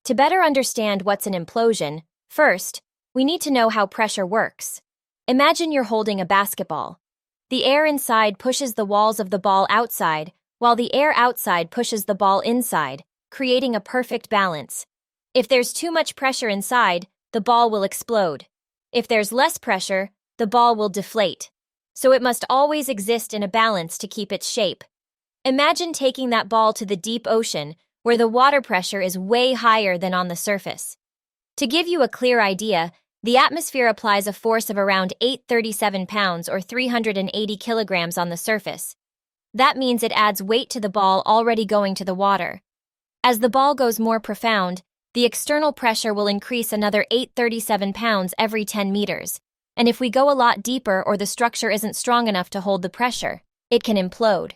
To better understand what's an implosion, first, we need to know how pressure works. Imagine you're holding a basketball. The air inside pushes the walls of the ball outside, while the air outside pushes the ball inside, creating a perfect balance. If there's too much pressure inside, the ball will explode. If there's less pressure, the ball will deflate. So it must always exist in a balance to keep its shape. Imagine taking that ball to the deep ocean, where the water pressure is way higher than on the surface. To give you a clear idea, the atmosphere applies a force of around 837 pounds or 380 kilograms on the surface. That means it adds weight to the ball already going to the water. As the ball goes more profound, the external pressure will increase another 837 pounds every 10 meters. And if we go a lot deeper or the structure isn't strong enough to hold the pressure, it can implode.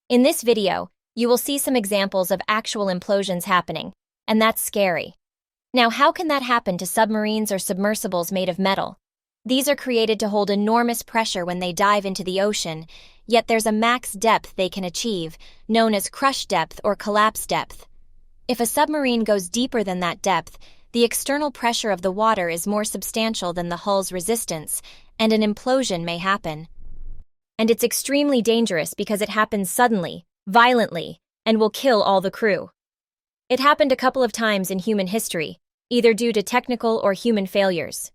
In this video, you will see some examples of actual implosions happening, and that's scary. Now, how can that happen to submarines or submersibles made of metal? These are created to hold enormous pressure when they dive into the ocean, yet there's a max depth they can achieve, known as crush depth or collapse depth. If a submarine goes deeper than that depth, the external pressure of the water is more substantial than the hull's resistance, and an implosion may happen. And it's extremely dangerous because it happens suddenly, violently, and will kill all the crew. It happened a couple of times in human history, either due to technical or human failures.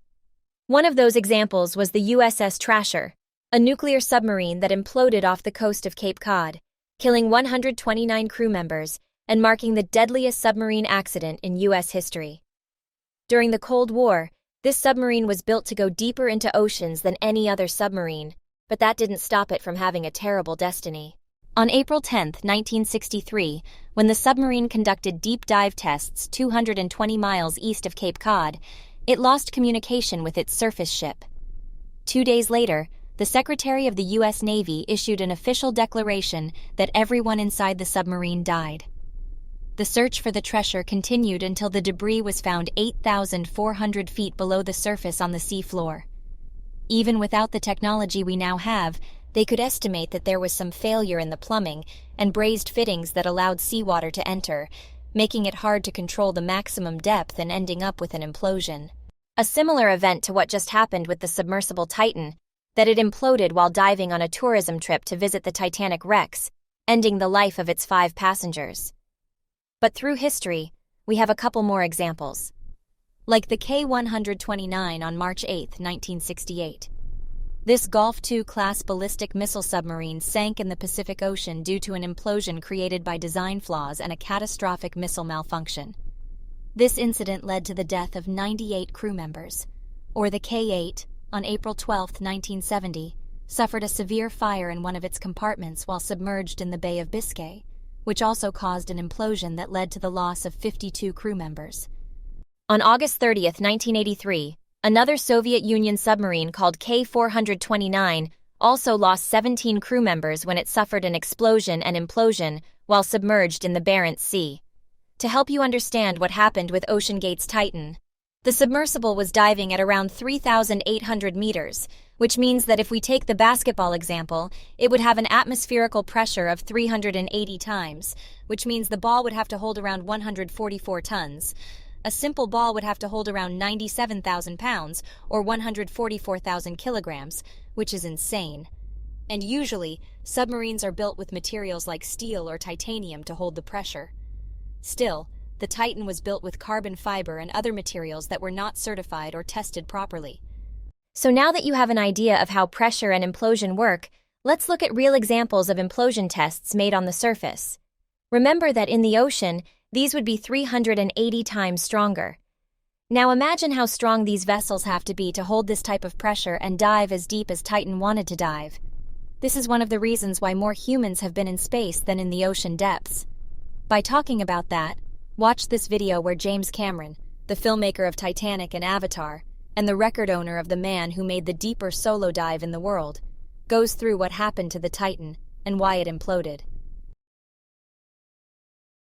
One of those examples was the USS Trasher, a nuclear submarine that imploded off the coast of Cape Cod, killing 129 crew members and marking the deadliest submarine accident in U.S. history. During the Cold War, this submarine was built to go deeper into oceans than any other submarine, but that didn't stop it from having a terrible destiny. On April 10, 1963, when the submarine conducted deep dive tests 220 miles east of Cape Cod, it lost communication with its surface ship. 2 days later, the Secretary of the U.S. Navy issued an official declaration that everyone inside the submarine died. The search for the treasure continued until the debris was found 8,400 feet below the surface on the seafloor. Even without the technology we now have, they could estimate that there was some failure in the plumbing and brazed fittings that allowed seawater to enter, making it hard to control the maximum depth and ending up with an implosion. A similar event to what just happened with the submersible Titan, that it imploded while diving on a tourism trip to visit the Titanic wrecks, ending the life of its 5 passengers. But through history, we have a couple more examples. Like the K-129 on March 8, 1968. This Golf II-class ballistic missile submarine sank in the Pacific Ocean due to an implosion created by design flaws and a catastrophic missile malfunction. This incident led to the death of 98 crew members. Or the K-8, on April 12, 1970, suffered a severe fire in one of its compartments while submerged in the Bay of Biscay, which also caused an implosion that led to the loss of 52 crew members. On August 30, 1983, another Soviet Union submarine called K-429 also lost 17 crew members when it suffered an explosion and implosion while submerged in the Barents Sea. To help you understand what happened with Oceangate's Titan, the submersible was diving at around 3,800 meters, which means that if we take the basketball example, it would have an atmospherical pressure of 380 times, which means the ball would have to hold around 144 tons. A simple ball would have to hold around 97,000 pounds, or 144,000 kilograms, which is insane. And usually, submarines are built with materials like steel or titanium to hold the pressure. Still, the Titan was built with carbon fiber and other materials that were not certified or tested properly. So now that you have an idea of how pressure and implosion work, let's look at real examples of implosion tests made on the surface. Remember that in the ocean, these would be 380 times stronger. Now imagine how strong these vessels have to be to hold this type of pressure and dive as deep as Titan wanted to dive. This is one of the reasons why more humans have been in space than in the ocean depths. By talking about that, watch this video where James Cameron, the filmmaker of Titanic and Avatar, and the record owner of the man who made the deeper solo dive in the world, goes through what happened to the Titan and why it imploded.